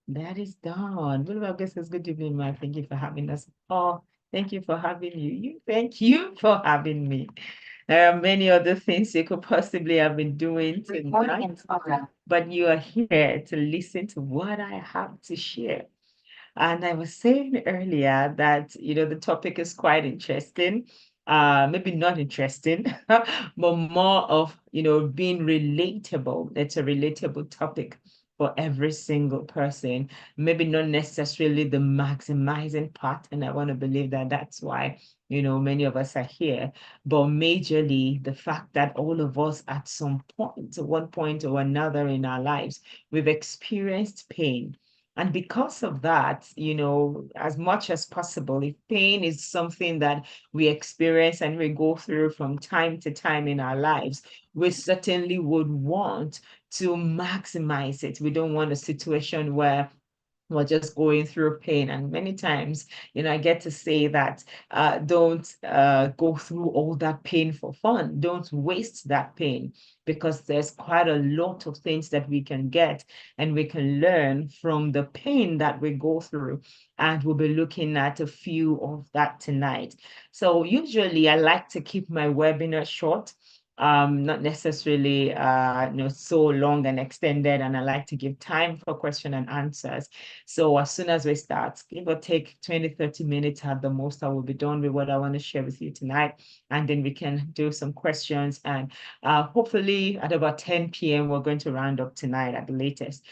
That is done. Well, I guess it's good evening, man. Thank you for having us. Oh, thank you for having you. Thank you for having me. There are many other things you could possibly have been doing tonight, but you are here to listen to what I have to share. And I was saying earlier that, the topic is quite interesting. Maybe not interesting, but more of, being relatable. It's a relatable topic for every single person. Maybe not necessarily the maximizing part. And I want to believe that that's why, many of us are here. But majorly, the fact that all of us at some point, at one point or another in our lives, we've experienced pain, and because of that, as much as possible, if pain is something that we experience and we go through from time to time in our lives, we certainly would want to maximize it. We don't want a situation where we're just going through pain. And many times, I get to say that don't go through all that pain for fun. Don't waste that pain, because there's quite a lot of things that we can get and we can learn from the pain that we go through. And we'll be looking at a few of that tonight. So usually I like to keep my webinar short, not necessarily so long and extended, and I like to give time for question and answers. So as soon as we start, give or take 20-30 minutes at the most, I will be done with what I want to share with you tonight. And then we can do some questions. And hopefully at about 10 p.m., we're going to round up tonight at the latest.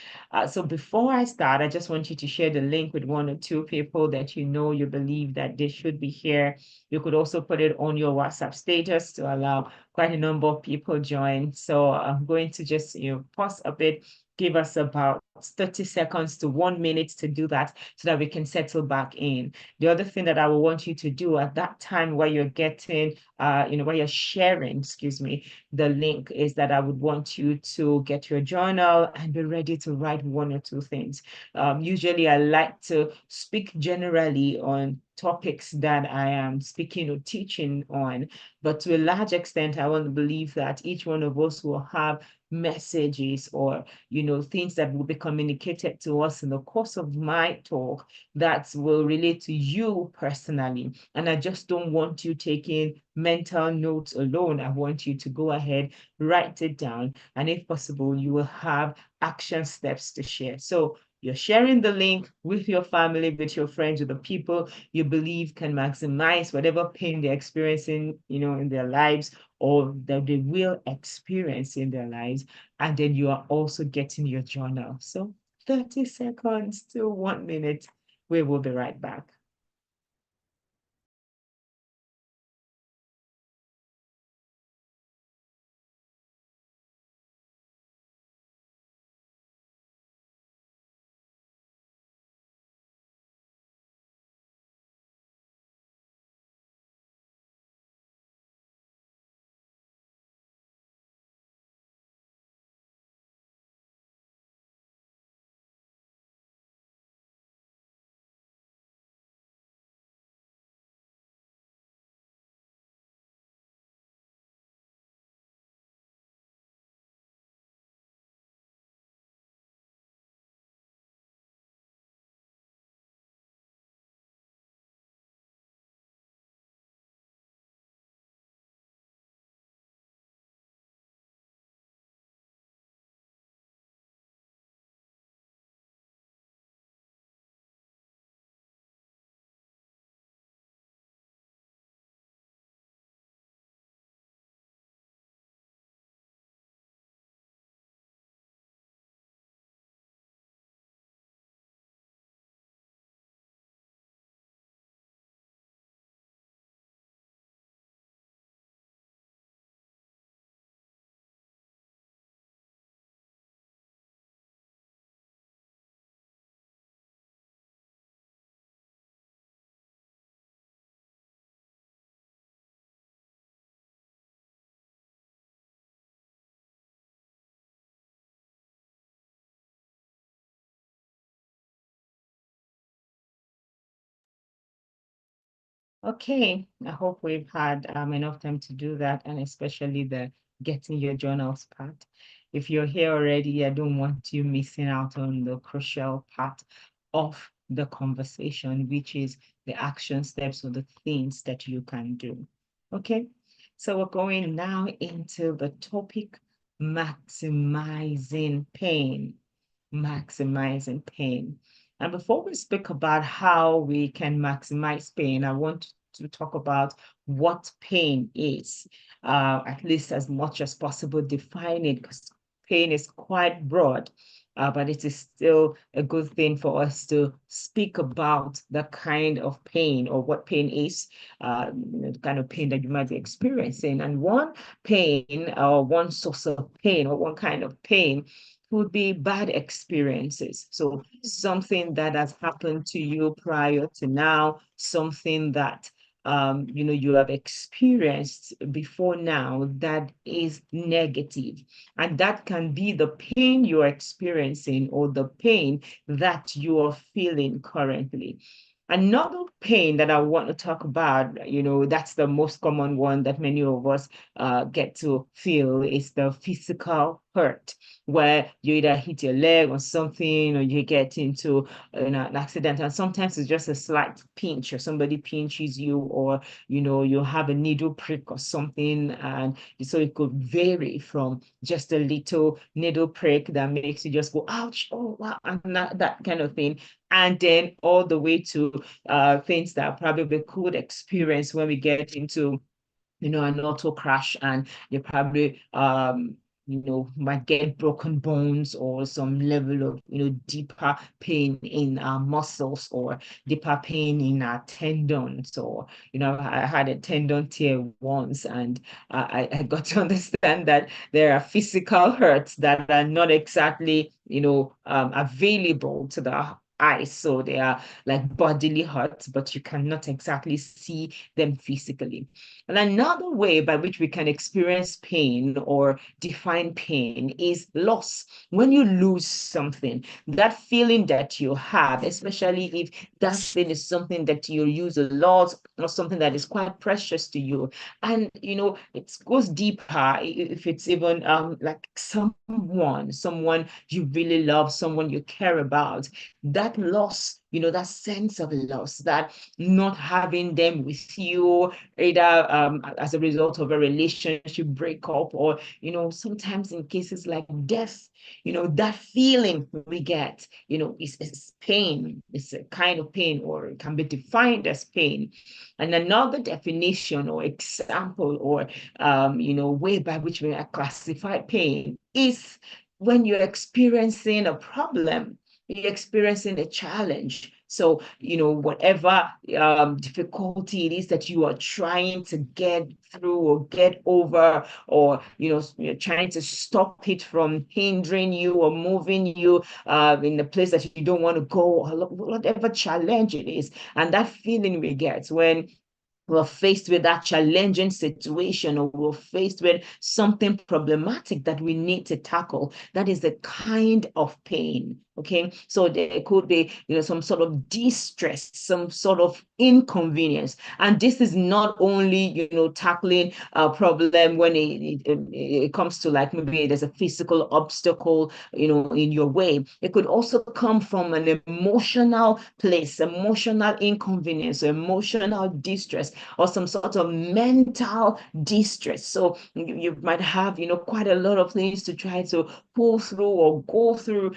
So before I start, I just want you to share the link with one or two people that you believe that they should be here. You could also put it on your WhatsApp status to allow quite a number of people join. So I'm going to just, pause a bit, give us about 30 seconds to 1 minute to do that so that we can settle back in. The other thing that I will want you to do at that time where you're getting, where you're sharing, excuse me, the link, is that I would want you to get your journal and be ready to write one or two things. Usually I like to speak generally on topics that I am speaking or teaching on, but to a large extent, I want to believe that each one of us will have messages or things that will be communicated to us in the course of my talk that will relate to you personally. And I just don't want you taking mental notes alone. I want you to go ahead, write it down, and if possible, you will have action steps to share. So you're sharing the link with your family, with your friends, with the people you believe can maximize whatever pain they're experiencing, in their lives, or that they will experience in their lives. And then you are also getting your journal. So 30 seconds to 1 minute. We will be right back. Okay, I hope we've had enough time to do that, and especially the getting your journals part. If you're here already, I don't want you missing out on the crucial part of the conversation, which is the action steps or the things that you can do. Okay, so we're going now into the topic maximizing pain. Maximizing pain. And before we speak about how we can maximize pain, I want to talk about what pain is, at least as much as possible, define it, because pain is quite broad. But it is still a good thing for us to speak about the kind of pain or what pain is, the kind of pain that you might be experiencing. And one pain or one source of pain or one kind of pain would be bad experiences. So something that has happened to you prior to now, something that you have experienced before now that is negative. And that can be the pain you're experiencing or the pain that you are feeling currently. Another pain that I want to talk about, that's the most common one that many of us get to feel, is the physical hurt, where you either hit your leg or something, or you get into an accident, and sometimes it's just a slight pinch, or somebody pinches you, or you have a needle prick or something, and so it could vary from just a little needle prick that makes you just go ouch, oh wow, and that kind of thing, and then all the way to things that probably we could experience when we get into an auto crash, and you probably might get broken bones or some level of deeper pain in our muscles, or deeper pain in our tendons, or I had a tendon tear once, and I got to understand that there are physical hurts that are not exactly available to the eyes. So they are like bodily hurts, but you cannot exactly see them physically. And another way by which we can experience pain or define pain is loss. When you lose something, that feeling that you have, especially if that thing is something that you use a lot or something that is quite precious to you. And, it goes deeper if it's even like someone you really love, someone you care about. That loss, that sense of loss, that not having them with you, either as a result of a relationship breakup, or sometimes in cases like death, that feeling we get, is pain. It's a kind of pain, or it can be defined as pain. And another definition or example, or way by which we classify pain is when you're experiencing a problem, you're experiencing a challenge. So, whatever difficulty it is that you are trying to get through or get over, or, you're trying to stop it from hindering you or moving you in the place that you don't want to go, or whatever challenge it is. And that feeling we get when we're faced with that challenging situation, or we're faced with something problematic that we need to tackle, that is the kind of pain. Okay, so there could be some sort of distress, some sort of inconvenience, and this is not only tackling a problem when it comes to, like, maybe there's a physical obstacle in your way. It could also come from an emotional place, emotional inconvenience, emotional distress, or some sort of mental distress. So you might have quite a lot of things to try to pull through or go through.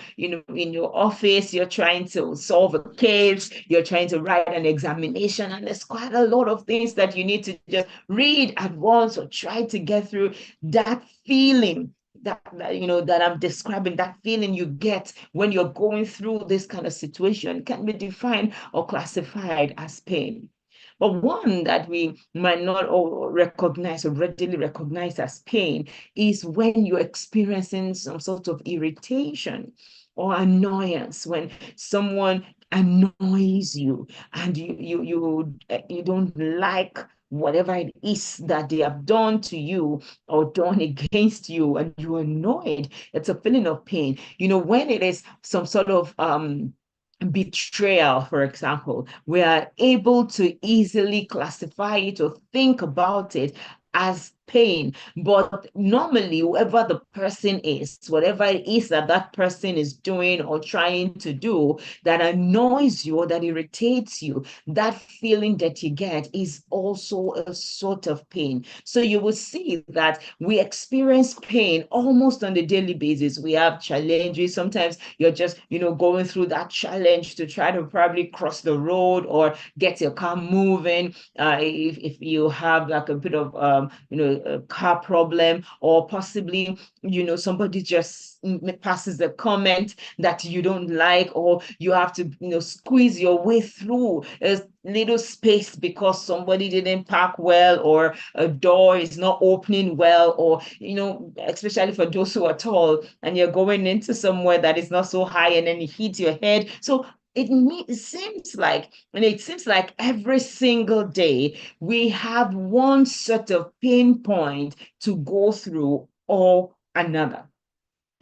In your office, you're trying to solve a case, you're trying to write an examination, and there's quite a lot of things that you need to just read at once or try to get through. That feeling that I'm describing, that feeling you get when you're going through this kind of situation, can be defined or classified as pain. But one that we might not all recognize or readily recognize as pain is when you're experiencing some sort of irritation or annoyance, when someone annoys you, and you don't like whatever it is that they have done to you or done against you, and you're annoyed. It's a feeling of pain. When it is some sort of betrayal, for example, we are able to easily classify it or think about it as pain. But normally, whoever the person is, whatever it is that that person is doing or trying to do that annoys you or that irritates you, that feeling that you get is also a sort of pain. So you will see that we experience pain almost on a daily basis. We have challenges. Sometimes you're just, going through that challenge to try to probably cross the road or get your car moving. If you have like a bit of, a car problem, or possibly, somebody just passes a comment that you don't like, or you have to, squeeze your way through a little space because somebody didn't park well, or a door is not opening well, or, especially for those who are tall and you're going into somewhere that is not so high and then you hit your head. So it seems like every single day we have one sort of pain point to go through or another.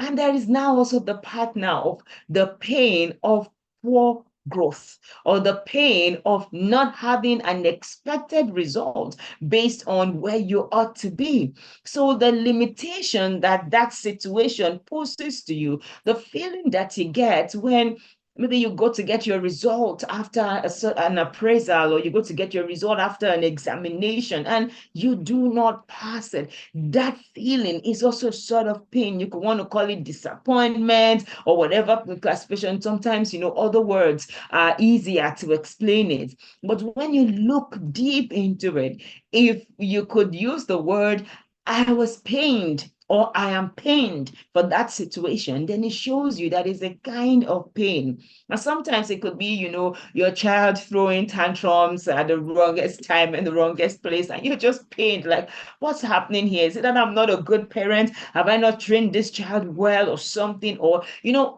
And there is now also the part now of the pain of poor growth, or the pain of not having an expected result based on where you ought to be. So the limitation that that situation poses to you, the feeling that you get when maybe you go to get your result after an appraisal, or you go to get your result after an examination and you do not pass it. That feeling is also sort of pain. You could want to call it disappointment or whatever classification. Sometimes, other words are easier to explain it. But when you look deep into it, if you could use the word, I was pained, or I am pained for that situation, then it shows you that it's a kind of pain. And sometimes it could be, your child throwing tantrums at the wrongest time in the wrongest place, and you're just pained. Like, what's happening here? Is it that I'm not a good parent? Have I not trained this child well or something? Or,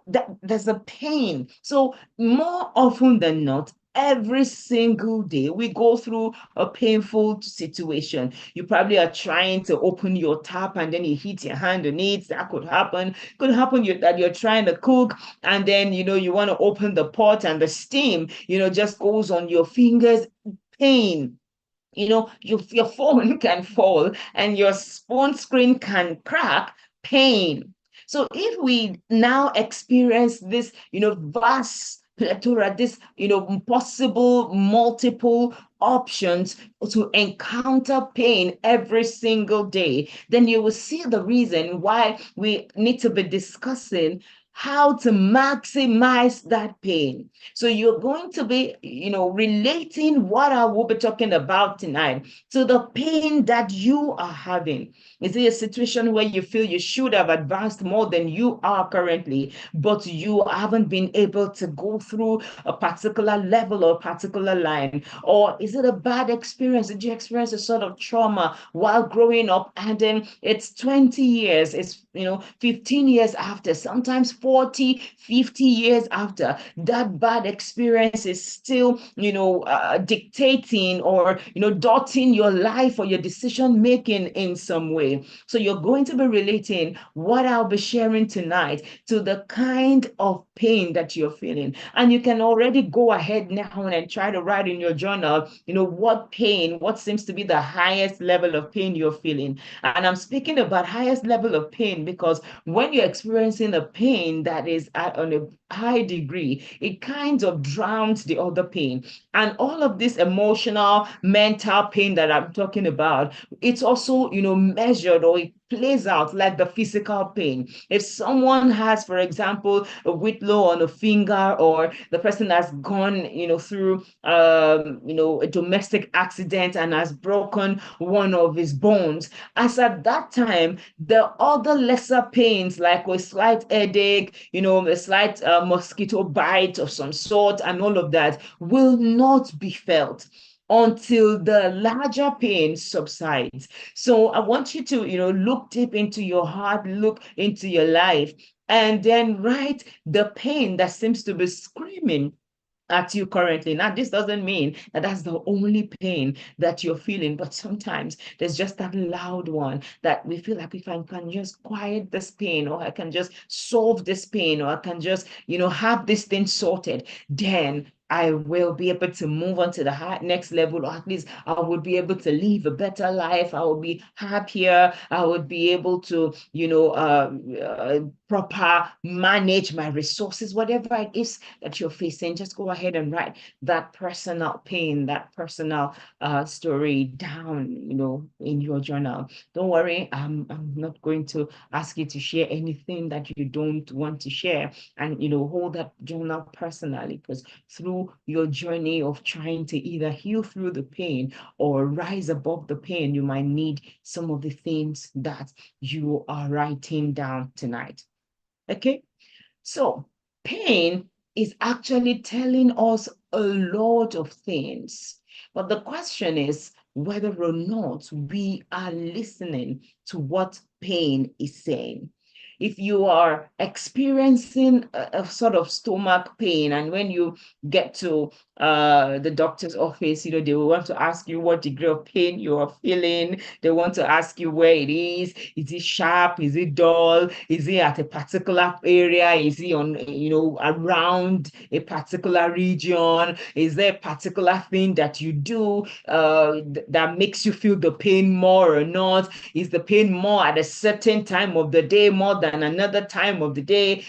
that there's a pain. So more often than not, every single day we go through a painful situation. You probably are trying to open your tap and then you hit your hand on it. That could happen. Could happen that you're trying to cook and then you want to open the pot and the steam just goes on your fingers. Pain. Your phone can fall and your phone screen can crack. Pain. So if we now experience this, vast plethora, this, possible multiple options to encounter pain every single day, then you will see the reason why we need to be discussing how to maximize that pain. So you're going to be, relating what I will be talking about tonight to the pain that you are having. Is it a situation where you feel you should have advanced more than you are currently, but you haven't been able to go through a particular level or a particular line? Or is it a bad experience? Did you experience a sort of trauma while growing up, and then it's 20 years, it's 15 years after, sometimes 40, 50 years after, that bad experience is still, dictating or, dotting your life or your decision making in some way. So you're going to be relating what I'll be sharing tonight to the kind of pain that you're feeling. And you can already go ahead now and try to write in your journal, what seems to be the highest level of pain you're feeling. And I'm speaking about highest level of pain because when you're experiencing a pain that is on a high degree, it kind of drowns the other pain. And all of this emotional, mental pain that I'm talking about, it's also, measured, or it plays out like the physical pain. If someone has, for example, a whitlow on a finger, or the person has gone, through, a domestic accident and has broken one of his bones, as at that time, the other lesser pains like a slight headache, a slight mosquito bite of some sort, and all of that will not be felt until the larger pain subsides. So I want you to, look deep into your heart, look into your life, and then write the pain that seems to be screaming at you currently. Now, this doesn't mean that that's the only pain that you're feeling, but sometimes there's just that loud one that we feel like, if I can just quiet this pain, or I can just solve this pain, or I can just, have this thing sorted, then I will be able to move on to the next level, or at least I would be able to live a better life. I will be happier. I would be able to, proper manage my resources, whatever it is that you're facing. Just go ahead and write that personal pain, that personal story down, in your journal. Don't worry, I'm not going to ask you to share anything that you don't want to share, and hold that journal personally, because through your journey of trying to either heal through the pain or rise above the pain, you might need some of the things that you are writing down tonight. Okay, so pain is actually telling us a lot of things, but the question is whether or not we are listening to what pain is saying. If you are experiencing a sort of stomach pain, and when you get to the doctor's office, they will want to ask you what degree of pain you are feeling. They want to ask you where it is. Is it sharp? Is it dull? Is it at a particular area? Is it on, around a particular region? Is there a particular thing that you do that makes you feel the pain more or not? Is the pain more at a certain time of the day more than another time of the day?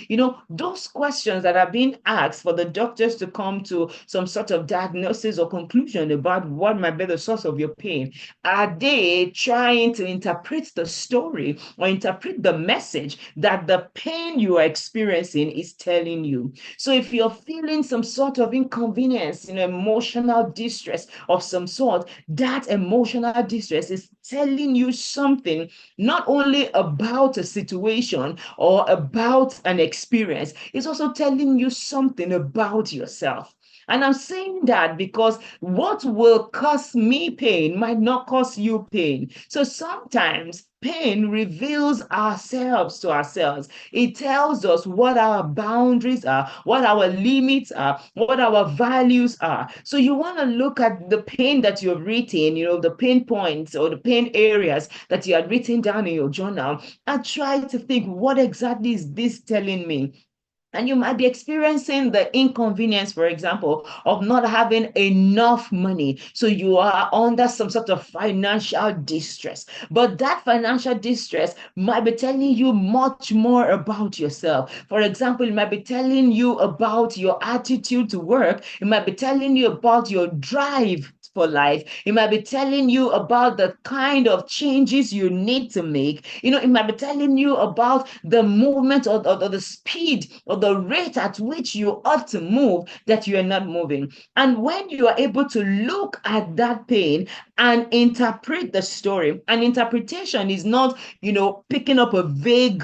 Those questions that are being asked for the doctors to come to some sort of diagnosis or conclusion about what might be the source of your pain. Are they trying to interpret the story or interpret the message that the pain you are experiencing is telling you? So if you're feeling some sort of inconvenience, emotional distress of some sort, that emotional distress is telling you something, not only about a situation or about an experience, it's also telling you something about yourself. And I'm saying that because what will cause me pain might not cause you pain. So sometimes pain reveals ourselves to ourselves. It tells us what our boundaries are, what our limits are, what our values are. So you want to look at the pain that you've written, the pain points or the pain areas that you had written down in your journal, and try to think, what exactly is this telling me? And you might be experiencing the inconvenience, for example, of not having enough money. So you are under some sort of financial distress. But that financial distress might be telling you much more about yourself. For example, it might be telling you about your attitude to work. It might be telling you about your drive for life. It might be telling you about the kind of changes you need to make. It might be telling you about the movement or the speed or the rate at which you ought to move that you are not moving. And when you are able to look at that pain and interpret the story, and interpretation is not, picking up a vague,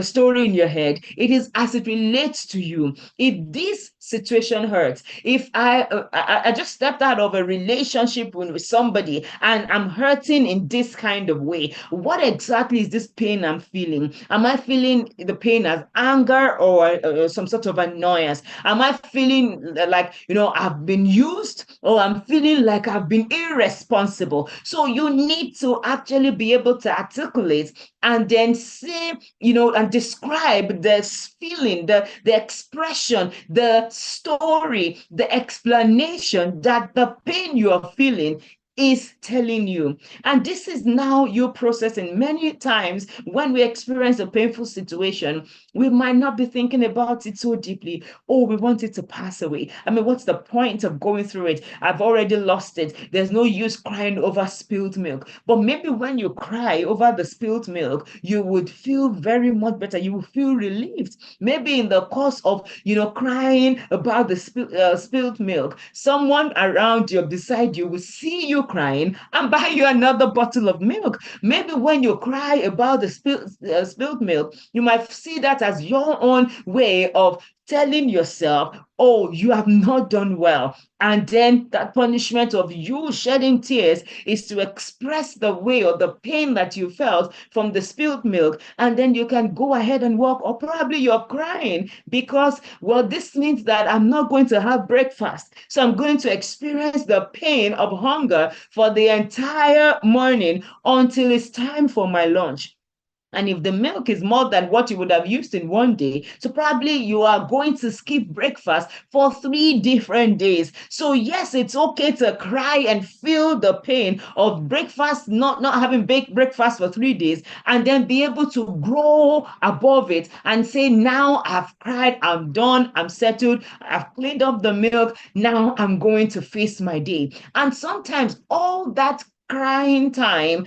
story in your head. It is as it relates to you. If this situation hurts, if I just stepped out of a relationship with somebody and I'm hurting in this kind of way, what exactly is this pain I'm feeling? Am I feeling the pain as anger or some sort of annoyance? Am I feeling like, I've been used, or I'm feeling like I've been irresponsible? So you need to actually be able to articulate and then say, and describe this feeling, the expression, the story, the explanation that the pain you are feeling is telling you. And this is now you processing. Many times when we experience a painful situation, we might not be thinking about it so deeply. Oh, we want it to pass away. I mean, what's the point of going through it? I've already lost it. There's no use crying over spilled milk. But maybe when you cry over the spilled milk, you would feel very much better. You will feel relieved. Maybe in the course of, crying about the spilled milk, someone around you, beside you, will see you crying and buy you another bottle of milk. Maybe when you cry about the spilled milk, you might see that as your own way of telling yourself, oh, you have not done well. And then that punishment of you shedding tears is to express the way or the pain that you felt from the spilled milk. And then you can go ahead and walk, or probably you're crying because, well, this means that I'm not going to have breakfast. So I'm going to experience the pain of hunger for the entire morning until it's time for my lunch. And if the milk is more than what you would have used in one day, so probably you are going to skip breakfast for 3 different days. So yes, it's okay to cry and feel the pain of breakfast, not having baked breakfast for 3 days, and then be able to grow above it and say, now I've cried, I'm done, I'm settled, I've cleaned up the milk, now I'm going to face my day. And sometimes all that crying time,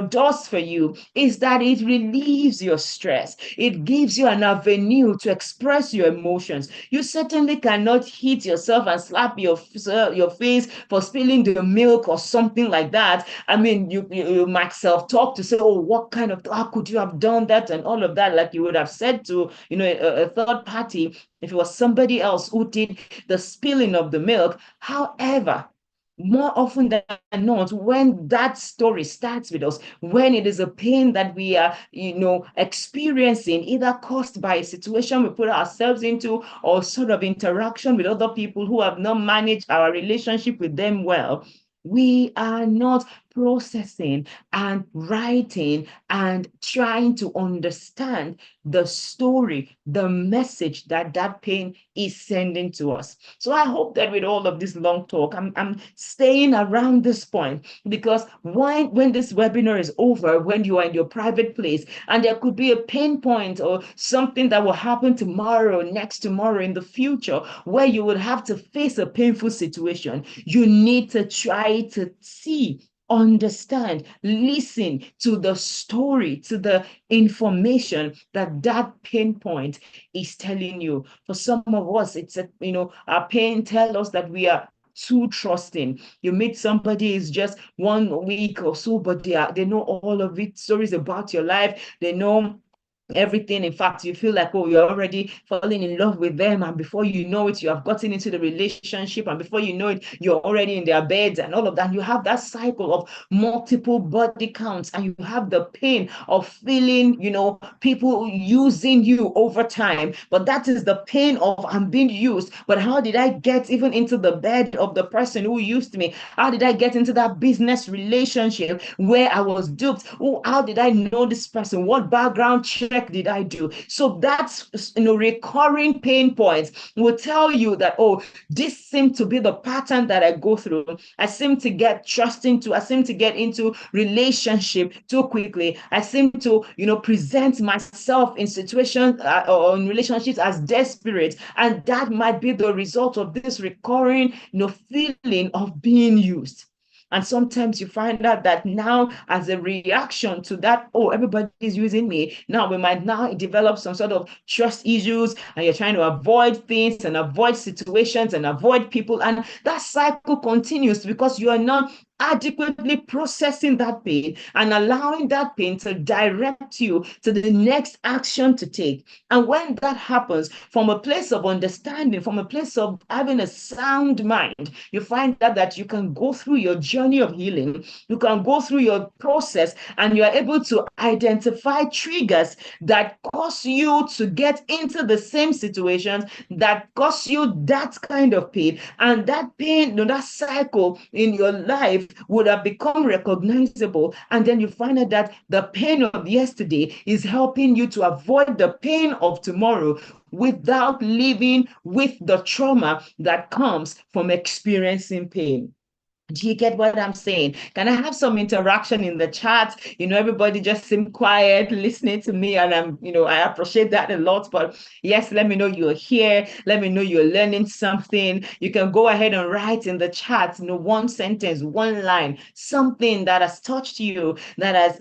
does for you is that it relieves your stress. It gives you an avenue to express your emotions. You certainly cannot hit yourself and slap your face for spilling the milk or something like that. I mean, you might self-talk to say, oh, what kind of, how could you have done that and all of that, like you would have said to, a third party if it was somebody else who did the spilling of the milk. However, more often than not, when that story starts with us, when it is a pain that we are, experiencing, either caused by a situation we put ourselves into or sort of interaction with other people who have not managed our relationship with them well, we are not processing and writing and trying to understand the story, the message that that pain is sending to us. So I hope that with all of this long talk, I'm staying around this point, because when this webinar is over, when you are in your private place, and there could be a pain point or something that will happen tomorrow, next tomorrow, in the future, where you would have to face a painful situation, you need to try to see, understand, listen to the story, to the information that that pain point is telling you. For some of us, it's our pain tells us that we are too trusting. You meet somebody, is just 1 week or so, but they know all of it, stories about your life. They know everything. In fact, you feel like, oh, you're already falling in love with them, and before you know it, you have gotten into the relationship, and before you know it, you're already in their beds and all of that. You have that cycle of multiple body counts, and you have the pain of feeling, people using you over time. But that is the pain of, I'm being used, but how did I get even into the bed of the person who used me? How did I get into that business relationship where I was duped? Oh, how did I know this person? What background check did I do? So that's, recurring pain points will tell you that, oh, this seemed to be the pattern that I go through. I seem to get I seem to get into relationship too quickly. I seem to, present myself in situations or in relationships as desperate. And that might be the result of this recurring, feeling of being used. And sometimes you find out that now, as a reaction to that, oh, everybody's using me. Now we might now develop some sort of trust issues, and you're trying to avoid things and avoid situations and avoid people. And that cycle continues because you are not adequately processing that pain and allowing that pain to direct you to the next action to take. And when that happens from a place of understanding, from a place of having a sound mind, you find that you can go through your journey of healing, you can go through your process, and you are able to identify triggers that cause you to get into the same situations that cause you that kind of pain. And that pain, that cycle in your life would have become recognizable. And then you find out that the pain of yesterday is helping you to avoid the pain of tomorrow without living with the trauma that comes from experiencing pain. Do you get what I'm saying? Can I have some interaction in the chat? Everybody just seem quiet listening to me, and I appreciate that a lot. But yes, let me know you're here. Let me know you're learning something. You can go ahead and write in the chat, one sentence, one line, something that has touched you, that has,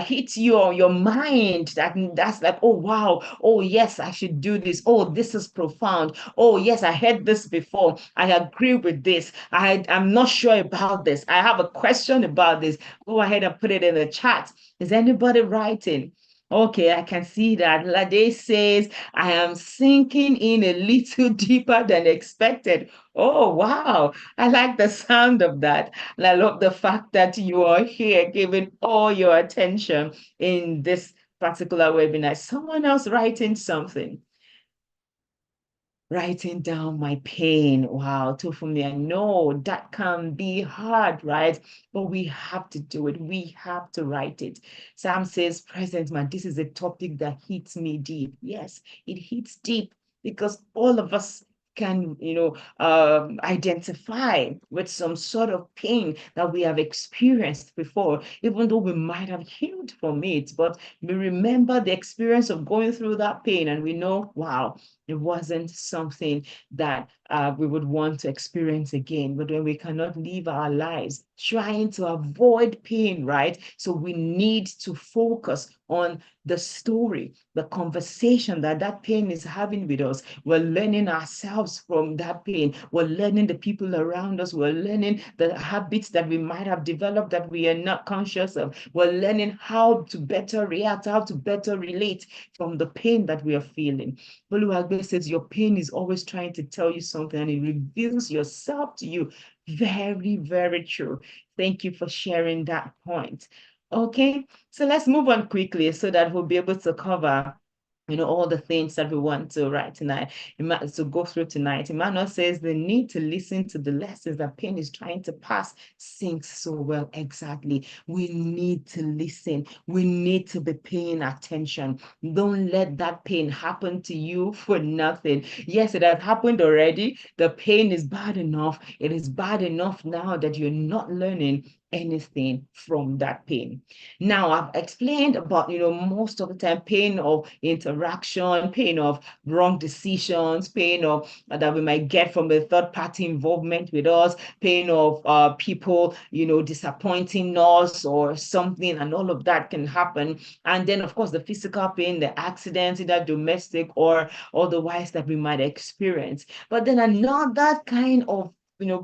hit you on your mind. That's like, oh wow, oh yes, I should do this. Oh, this is profound. Oh yes, I heard this before. I agree with this. I'm not sure about this. I have a question about this. Go ahead and put it in the chat. Is anybody writing? Okay, I can see that. Lade says, I am sinking in a little deeper than expected. Oh, wow. I like the sound of that. And I love the fact that you are here giving all your attention in this particular webinar. Someone else writing something. writing down my pain. Wow, too for me. I know that can be hard, right? But we have to do it. We have to write it. Sam says, Present man, this is a topic that hits me deep. Yes, it hits deep because all of us can, identify with some sort of pain that we have experienced before, even though we might have healed from it. But we remember the experience of going through that pain and we know, wow, it wasn't something that we would want to experience again. But when we cannot live our lives trying to avoid pain, right? So we need to focus on the story, the conversation that that pain is having with us. We're learning ourselves from that pain. We're learning the people around us. We're learning the habits that we might have developed that we are not conscious of. We're learning how to better react, how to better relate from the pain that we are feeling. Boluwagbe says your pain is always trying to tell you something and it reveals yourself to you. Very, very true. Thank you for sharing that point. Okay, so let's move on quickly so that we'll be able to cover all the things that we want to write tonight, to go through tonight. Emmanuel says the need to listen to the lessons that pain is trying to pass sinks so well. Exactly. We need to listen. We need to be paying attention. Don't let that pain happen to you for nothing. Yes, it has happened already. The pain is bad enough. It is bad enough now that you're not learning anything from that pain. Now, I've explained about, most of the time, pain of interaction, pain of wrong decisions, pain of that we might get from a third party involvement with us, pain of people, disappointing us or something, and all of that can happen. And then, of course, the physical pain, the accidents, either domestic or otherwise that we might experience. But then another kind of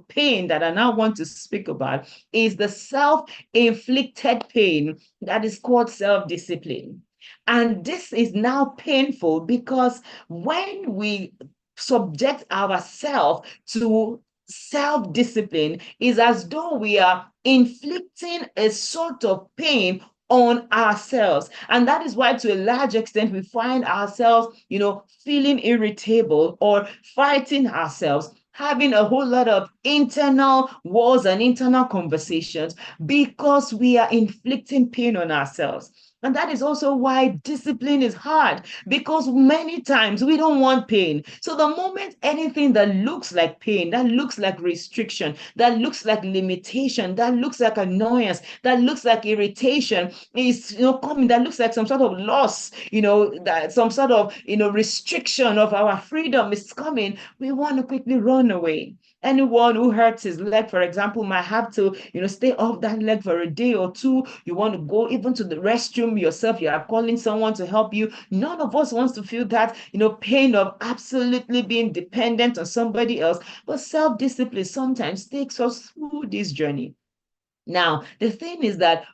pain that I now want to speak about is the self-inflicted pain that is called self-discipline. And this is now painful because when we subject ourselves to self-discipline, is as though we are inflicting a sort of pain on ourselves. And that is why, to a large extent, we find ourselves, feeling irritable or fighting ourselves, having a whole lot of internal wars and internal conversations because we are inflicting pain on ourselves. And that is also why discipline is hard, because many times we don't want pain. So the moment anything that looks like pain, that looks like restriction, that looks like limitation, that looks like annoyance, that looks like irritation is coming, that looks like some sort of loss, that some sort of restriction of our freedom is coming, we want to quickly run away. Anyone who hurts his leg, for example, might have to, stay off that leg for a day or two. You want to go even to the restroom yourself. You are calling someone to help you. None of us wants to feel that, pain of absolutely being dependent on somebody else. But self-discipline sometimes takes us through this journey. Now, the thing is that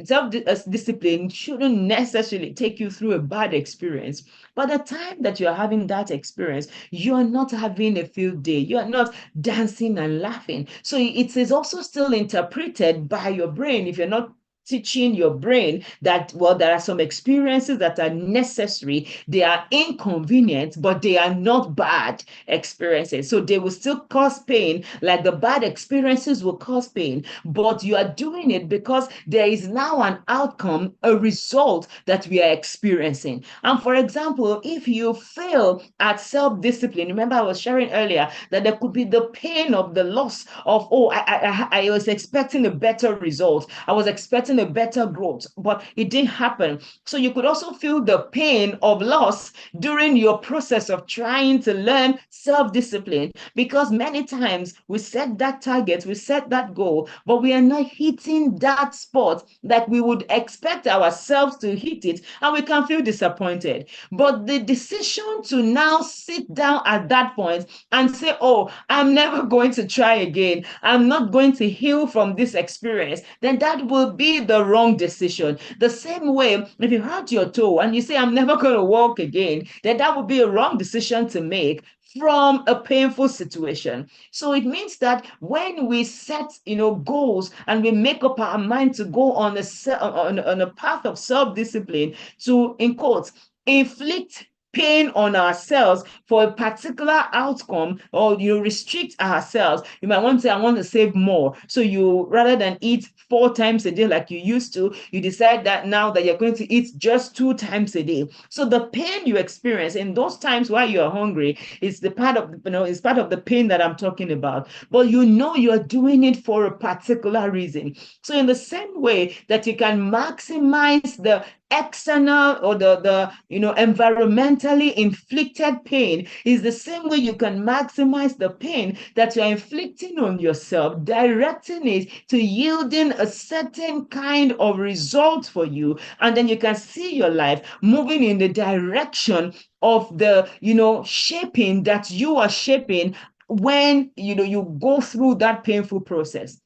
self-discipline shouldn't necessarily take you through a bad experience. By the time that you're having that experience, you're not having a field day. You're not dancing and laughing. So it is also still interpreted by your brain if you're not teaching your brain that, well, there are some experiences that are necessary. They are inconvenient, but they are not bad experiences. So they will still cause pain, like the bad experiences will cause pain, but you are doing it because there is now an outcome, a result that we are experiencing. And for example, if you fail at self-discipline, remember I was sharing earlier that there could be the pain of the loss of, I was expecting a better result. I was expecting a better growth, but it didn't happen. So you could also feel the pain of loss during your process of trying to learn self-discipline, because many times we set that target, we set that goal, but we are not hitting that spot that we would expect ourselves to hit it, and we can feel disappointed. But the decision to now sit down at that point and say, oh, I'm never going to try again, I'm not going to heal from this experience, then that will be the wrong decision. The same way, if you hurt your toe and you say, I'm never going to walk again, then that would be a wrong decision to make from a painful situation. So it means that when we set, goals and we make up our mind to go on a path of self-discipline to, in quotes, inflict pain on ourselves for a particular outcome, or restrict ourselves. You might want to say, I want to save more. So you, rather than eat 4 times a day like you used to, you decide that now that you're going to eat just 2 times a day. So the pain you experience in those times while you're hungry is the part of, is part of the pain that I'm talking about. But you're doing it for a particular reason. So in the same way that you can maximize the external or the environmentally inflicted pain, is the same way you can maximize the pain that you're inflicting on yourself, directing it to yielding a certain kind of result for you, and then you can see your life moving in the direction of the shaping that you are shaping when you go through that painful process.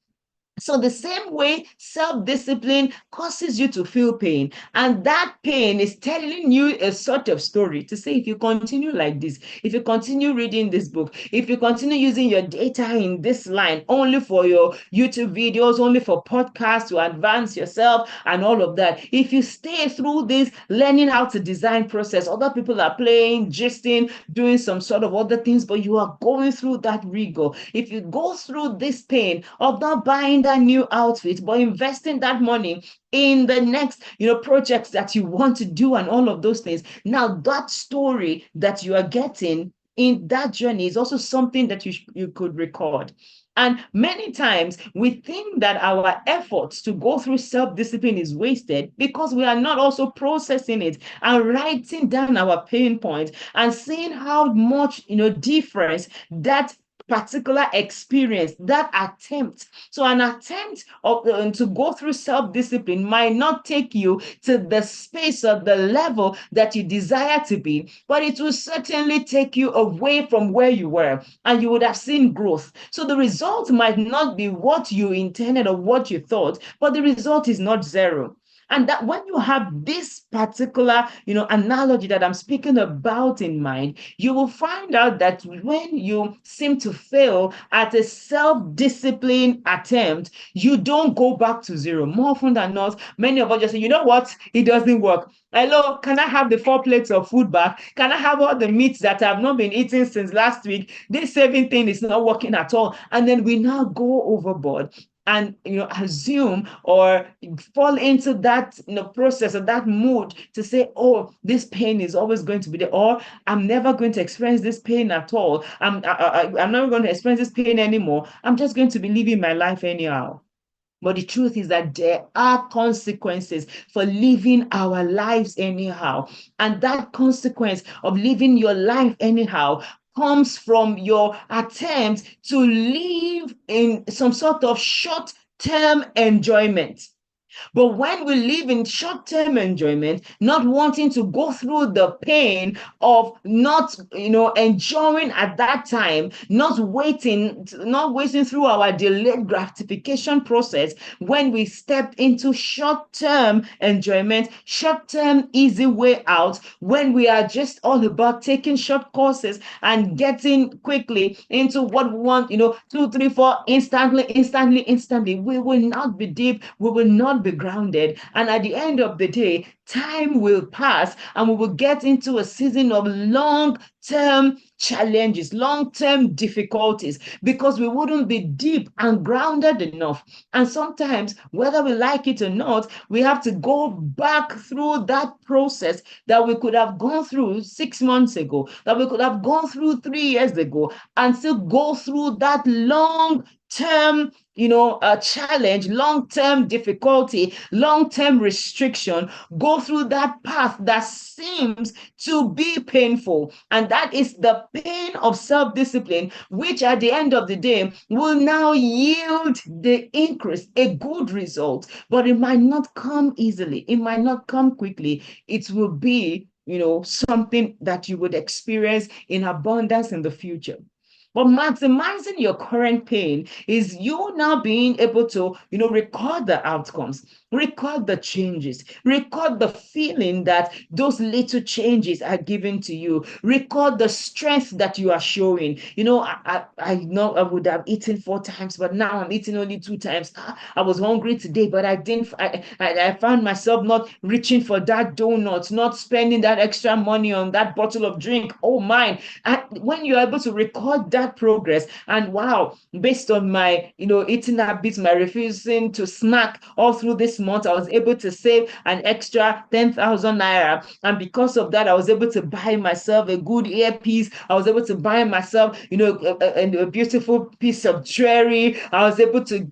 So the same way self-discipline causes you to feel pain, and that pain is telling you a sort of story to say, if you continue like this, if you continue reading this book, if you continue using your data in this line only for your YouTube videos, only for podcasts to advance yourself and all of that, if you stay through this learning how to design process, other people are playing, gisting, doing some sort of other things, but you are going through that rigor. If you go through this pain of not buying that new outfit, but investing that money in the next projects that you want to do and all of those things, now that story that you are getting in that journey is also something that you could record. And many times we think that our efforts to go through self-discipline is wasted because we are not also processing it and writing down our pain points and seeing how much difference that particular experience, that attempt. So an attempt to go through self-discipline might not take you to the space or the level that you desire to be, but it will certainly take you away from where you were, and you would have seen growth. So the result might not be what you intended or what you thought, but the result is not zero. And that when you have this particular, analogy that I'm speaking about in mind, you will find out that when you seem to fail at a self-discipline attempt, you don't go back to zero. More often than not, many of us just say, you know what, it doesn't work. Hello, can I have the 4 plates of food back? Can I have all the meats that I've not been eating since last week? This saving thing is not working at all. And then we now go overboard and assume or fall into that process or that mood to say, oh, this pain is always going to be there, or I'm never going to experience this pain at all. I'm never going to experience this pain anymore. I'm just going to be living my life anyhow. But the truth is that there are consequences for living our lives anyhow. And that consequence of living your life anyhow comes from your attempt to live in some sort of short-term enjoyment. But when we live in short-term enjoyment, not wanting to go through the pain of not, enjoying at that time, not waiting through our delayed gratification process, when we step into short-term enjoyment, short-term easy way out, when we are just all about taking short courses and getting quickly into what we want, 2, 3, 4, instantly, we will not be deep, we will not be grounded. And at the end of the day, time will pass and we will get into a season of long-term challenges, long-term difficulties, because we wouldn't be deep and grounded enough. And sometimes, whether we like it or not, we have to go back through that process that we could have gone through 6 months ago, that we could have gone through 3 years ago, and still go through that long-term challenge, long-term difficulty, long-term restriction, go through that path that seems to be painful. And that is the pain of self-discipline, which at the end of the day will now yield the increase, a good result. But it might not come easily. It might not come quickly. It will be, something that you would experience in abundance in the future. But maximizing your current pain is you now being able to, record the outcomes. Record the changes. Record the feeling that those little changes are given to you. Record the strength that you are showing. I know I would have eaten 4 times, but now I'm eating only 2 times. I was hungry today, but I didn't. I found myself not reaching for that donut, not spending that extra money on that bottle of drink. Oh, mine. And when you're able to record that progress, and wow, based on my eating habits, my refusing to snack all through this month, I was able to save an extra 10,000 naira. And because of that, I was able to buy myself a good earpiece. I was able to buy myself, a beautiful piece of jewelry. I was able to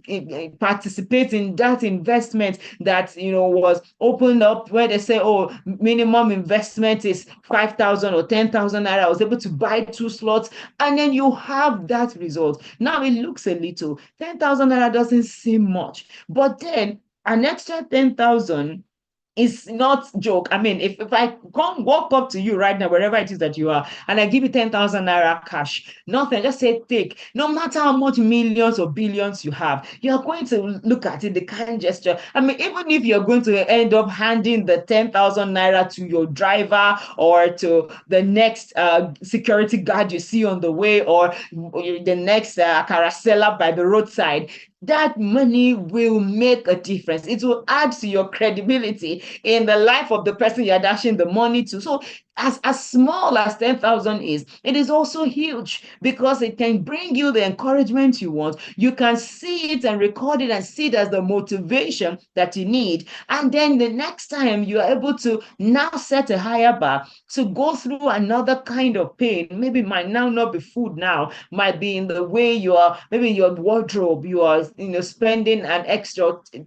participate in that investment that, was opened up where they say, oh, minimum investment is 5,000 or 10,000 naira. I was able to buy 2 slots, and then you have that result. Now it looks a little. 10,000 naira doesn't seem much, but then an extra 10,000 is not joke. I mean, if I come walk up to you right now, wherever it is that you are, and I give you 10,000 naira cash, nothing, just say take. No matter how much millions or billions you have, you're going to look at it, the kind gesture. I mean, even if you're going to end up handing the 10,000 naira to your driver or to the next security guard you see on the way, or the next carousel by the roadside, that money will make a difference. It will add to your credibility in the life of the person you're dashing the money to. So as small as 10,000 is, it is also huge, because it can bring you the encouragement you want. You can see it and record it and see it as the motivation that you need. And then the next time you are able to now set a higher bar to go through another kind of pain. Maybe it might now not be food, now might be in the way you are, maybe your wardrobe, you are spending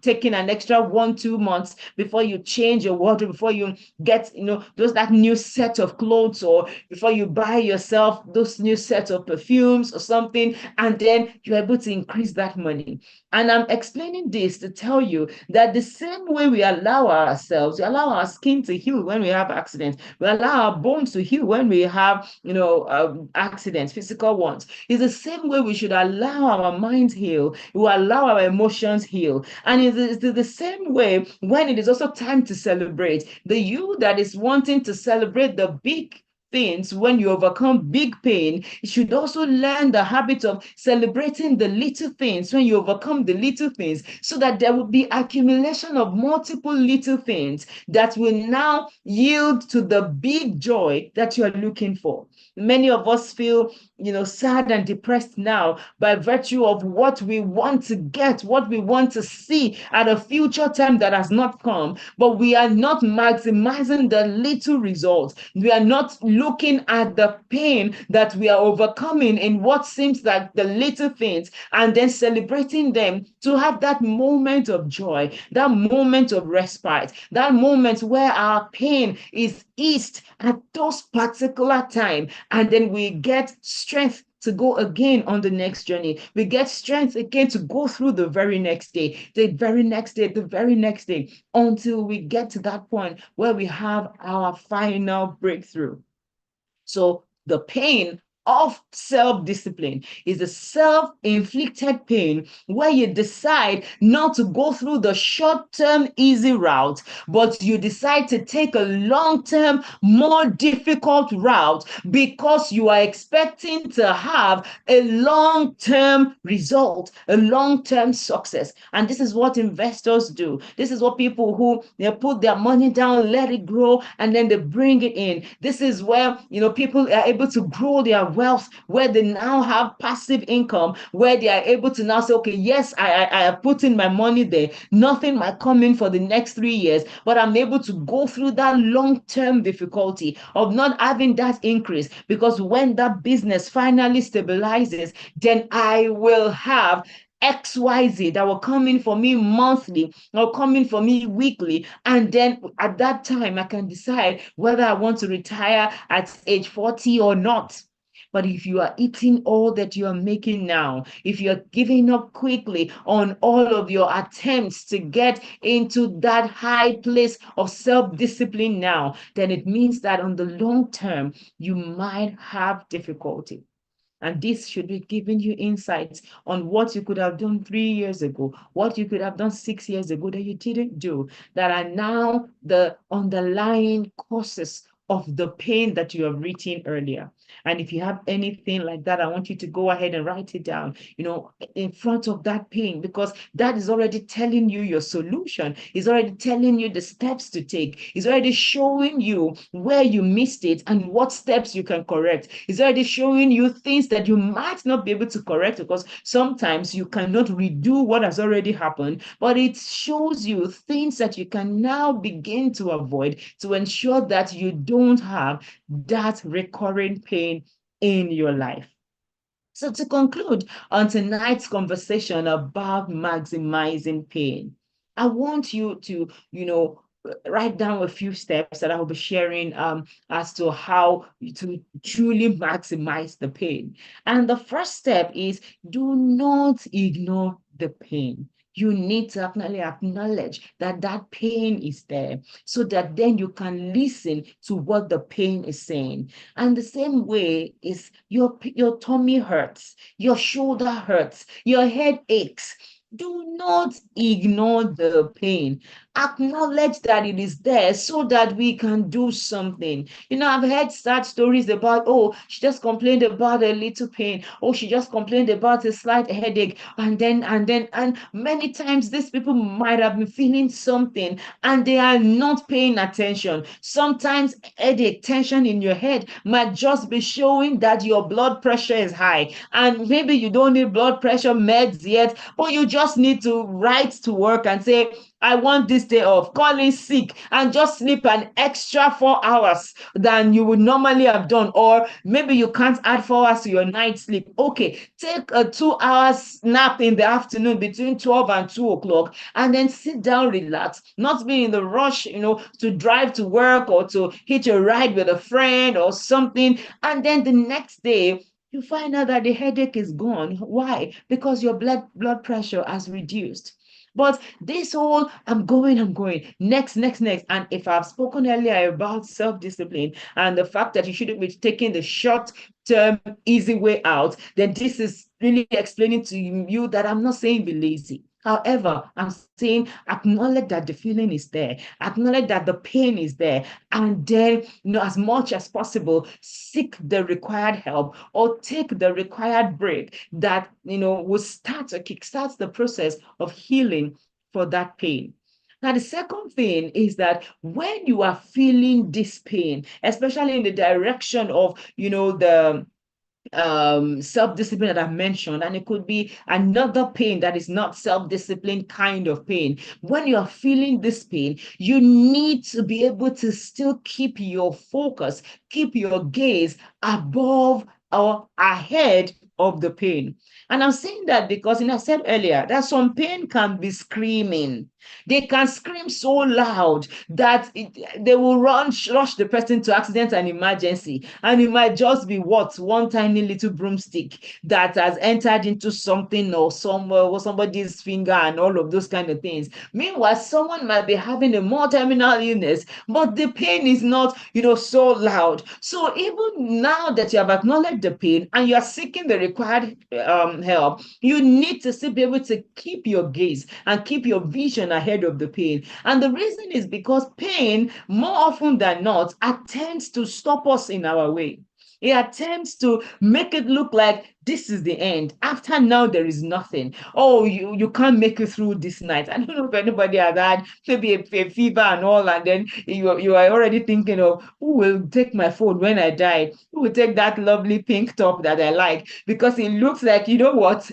taking an extra 1-2 months before you change your wardrobe, before you get that new set of clothes, or before you buy yourself those new sets of perfumes or something, and then you're able to increase that money. And I'm explaining this to tell you that the same way we allow ourselves, we allow our skin to heal when we have accidents, we allow our bones to heal when we have accidents, physical ones, is the same way we should allow our minds heal, we allow our emotions heal. And it's the same way when it is also time to celebrate. The you that is wanting to celebrate the big things, when you overcome big pain, you should also learn the habit of celebrating the little things when you overcome the little things, so that there will be accumulation of multiple little things that will now yield to the big joy that you are looking for. Many of us feel sad and depressed now by virtue of what we want to get, what we want to see at a future time that has not come, but we are not maximizing the little results. We are not looking at the pain that we are overcoming in what seems like the little things, and then celebrating them to have that moment of joy, that moment of respite, that moment where our pain is eased at those particular time, and then we get strength to go again on the next journey. We get strength again to go through the very next day, the very next day, the very next day, until we get to that point where we have our final breakthrough. So the pain of self-discipline is a self-inflicted pain where you decide not to go through the short-term easy route, but you decide to take a long-term, more difficult route, because you are expecting to have a long-term result, a long-term success. And this is what investors do. This is what people who put their money down, let it grow, and then they bring it in. This is where people are able to grow their wealth, where they now have passive income, where they are able to now say, okay, yes, I have put in my money there. Nothing might come in for the next 3 years, but I'm able to go through that long-term difficulty of not having that increase, because when that business finally stabilizes, then I will have XYZ that will come in for me monthly or come in for me weekly. And then at that time, I can decide whether I want to retire at age 40 or not. But if you are eating all that you are making now, if you're giving up quickly on all of your attempts to get into that high place of self-discipline now, then it means that on the long term, you might have difficulty. And this should be giving you insights on what you could have done 3 years ago, what you could have done 6 years ago that you didn't do, that are now the underlying causes of the pain that you have written earlier. And if you have anything like that, I want you to go ahead and write it down, in front of that pain, because that is already telling you your solution. It's already telling you the steps to take. It's already showing you where you missed it and what steps you can correct. It's already showing you things that you might not be able to correct, because sometimes you cannot redo what has already happened, but it shows you things that you can now begin to avoid to ensure that you don't have that recurring pain in your life. So to conclude on tonight's conversation about maximizing pain, I want you to, write down a few steps that I will be sharing as to how to truly maximize the pain. And the first step is, do not ignore the pain. You need to acknowledge that that pain is there, so that then you can listen to what the pain is saying. And the same way is your tummy hurts, your shoulder hurts, your head aches. Do not ignore the pain. Acknowledge that it is there so that we can do something. I've heard sad stories about, oh, she just complained about a little pain. Oh, she just complained about a slight headache. And many times these people might have been feeling something and they are not paying attention. Sometimes headache, tension in your head might just be showing that your blood pressure is high. And maybe you don't need blood pressure meds yet, but you just need to write to work and say, I want this day off. Call in sick and just sleep an extra 4 hours than you would normally have done. Or maybe you can't add 4 hours to your night sleep. Okay, take a 2 hours nap in the afternoon between 12 and 2 o'clock, and then sit down, relax, not be in the rush, to drive to work or to hitch a ride with a friend or something. And then the next day, you find out that the headache is gone. Why? Because your blood pressure has reduced. But this whole I'm going, next, next, next. And if I've spoken earlier about self-discipline and the fact that you shouldn't be taking the short-term, easy way out, then this is really explaining to you that I'm not saying be lazy. However, I'm saying acknowledge that the feeling is there, acknowledge that the pain is there, and then, as much as possible, seek the required help or take the required break that, will start or kickstart the process of healing for that pain. Now, the second thing is that when you are feeling this pain, especially in the direction of, the self-discipline that I've mentioned, and it could be another pain that is not self-discipline kind of pain. When you are feeling this pain, you need to be able to still keep your focus, keep your gaze above or ahead of the pain. And I'm saying that because, I said earlier that some pain can be screaming. They can scream so loud that they will rush the person to accident and emergency. And it might just be one tiny little broomstick that has entered into something or somebody's finger and all of those kind of things. Meanwhile, someone might be having a more terminal illness, but the pain is not, so loud. So even now that you have acknowledged the pain and you are seeking the required help, you need to still be able to keep your gaze and keep your vision ahead of the pain. And the reason is because pain, more often than not, attempts to stop us in our way. It attempts to make it look like this is the end. After now, there is nothing. Oh, you can't make it through this night. I don't know if anybody had had maybe a fever and all, and then you are already thinking of who will take my phone when I die? Who will take that lovely pink top that I like? Because it looks like, you know what,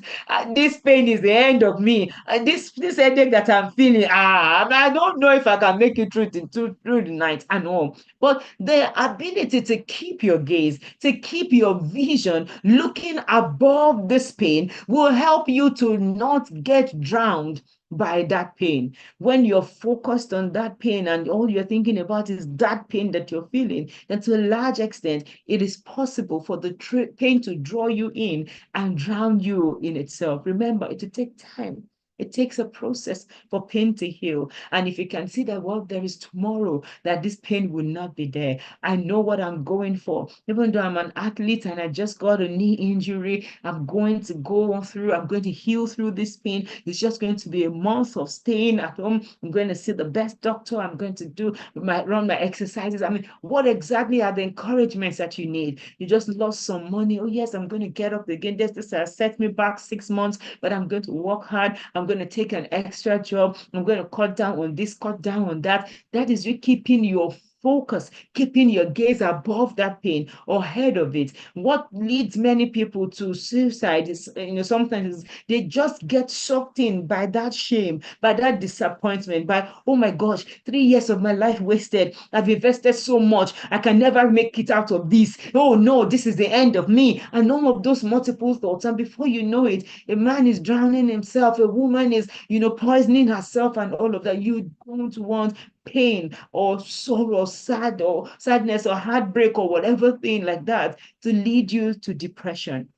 this pain is the end of me. And this headache that I'm feeling, I don't know if I can make it through the night and all. But the ability to keep your gaze, to keep your vision looking above this pain will help you to not get drowned by that pain. When you're focused on that pain and all you're thinking about is that pain that you're feeling, then to a large extent, it is possible for the pain to draw you in and drown you in itself. Remember, it will take time. It takes a process for pain to heal. And if you can see that, well, there is tomorrow that this pain will not be there. I know what I'm going for. Even though I'm an athlete and I just got a knee injury, I'm going to go on through, I'm going to heal through this pain. It's just going to be a month of staying at home. I'm going to see the best doctor. I'm going to run my exercises. I mean, what exactly are the encouragements that you need? You just lost some money. Oh, yes, I'm going to get up again. This has set me back 6 months, but I'm going to work hard. I'm going to take an extra job. I'm going to cut down on this, cut down on that. That is you keeping your focus, keeping your gaze above that pain or ahead of it. What leads many people to suicide is, sometimes they just get sucked in by that shame, by that disappointment, by, oh my gosh, 3 years of my life wasted. I've invested so much. I can never make it out of this. Oh no, this is the end of me. And all of those multiple thoughts. And before you know it, a man is drowning himself. A woman is, poisoning herself and all of that. You don't want pain or sorrow, sadness or heartbreak or whatever thing like that to lead you to depression.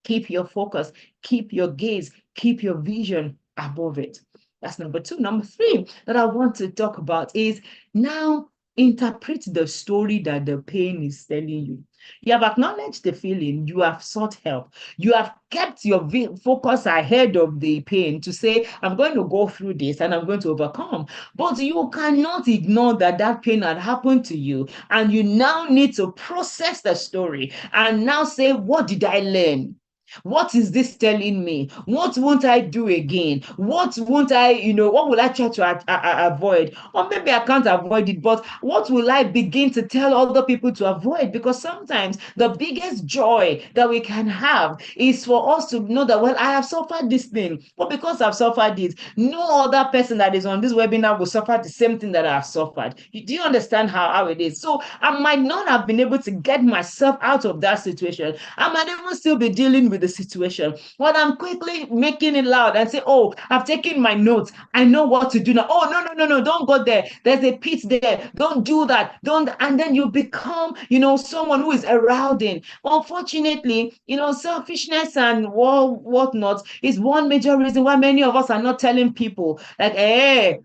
Keep your focus, keep your gaze, keep your vision above it. That's number two. Number three that I want to talk about is now interpret the story that the pain is telling you. You have acknowledged the feeling, you have sought help, you have kept your focus ahead of the pain to say, I'm going to go through this and I'm going to overcome. But you cannot ignore that pain had happened to you, and you now need to process the story and now say, what did I learn? What is this telling me? What won't I do again? What won't I, what will I try to avoid? Or maybe I can't avoid it, but what will I begin to tell other people to avoid? Because sometimes the biggest joy that we can have is for us to know that, well, I have suffered this thing, but because I've suffered it, no other person that is on this webinar will suffer the same thing that I've suffered. Do you understand how it is? So I might not have been able to get myself out of that situation. I might even still be dealing with the situation, but I'm quickly making it loud and say, oh, I've taken my notes. I know what to do now. Oh, no, don't go there. There's a pit there. Don't do that. Don't. And then you become, someone who is arousing. Unfortunately, selfishness and whatnot is one major reason why many of us are not telling people, like, hey,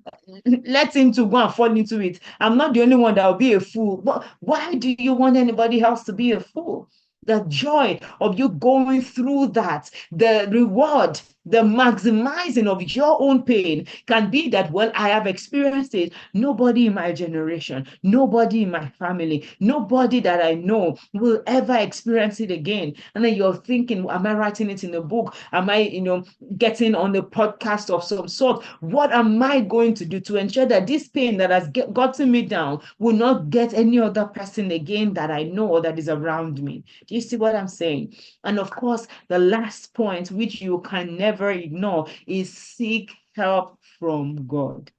let him to go and fall into it. I'm not the only one that will be a fool. But why do you want anybody else to be a fool? The joy of you going through that, the reward, the maximizing of your own pain can be that, well, I have experienced it. Nobody in my generation, nobody in my family, nobody that I know will ever experience it again. And then you're thinking, am I writing it in a book? Am I, getting on a podcast of some sort? What am I going to do to ensure that this pain that has gotten me down will not get any other person again that I know or that is around me? Do you see what I'm saying? And of course, the last point, which you can never ignore, is seek help from God.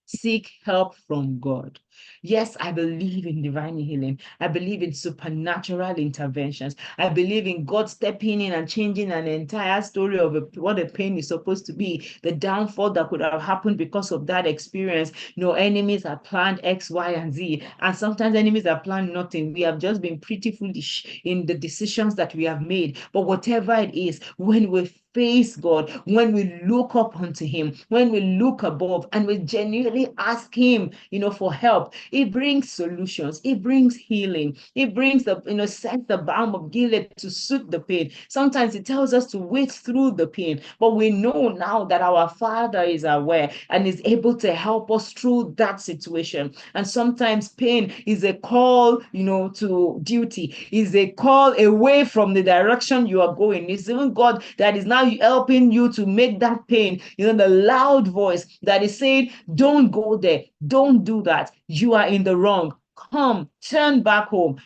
Seek help from God. Yes, I believe in divine healing. I believe in supernatural interventions. I believe in God stepping in and changing an entire story of what a pain is supposed to be, the downfall that could have happened because of that experience. Enemies have planned X, Y, and Z, and sometimes enemies have planned nothing. We have just been pretty foolish in the decisions that we have made. But whatever it is, when we face God, when we look up unto him, when we look above and we genuinely ask him, for help, it brings solutions, it brings healing, it brings sets the balm of Gilead to soothe the pain. Sometimes it tells us to wait through the pain, but we know now that our Father is aware and is able to help us through that situation. And sometimes pain is a call, to duty, is a call away from the direction you are going. It's even God that is now helping you to make that pain, the loud voice that is saying, don't go there, don't do that, you are in the wrong. Come, turn back home,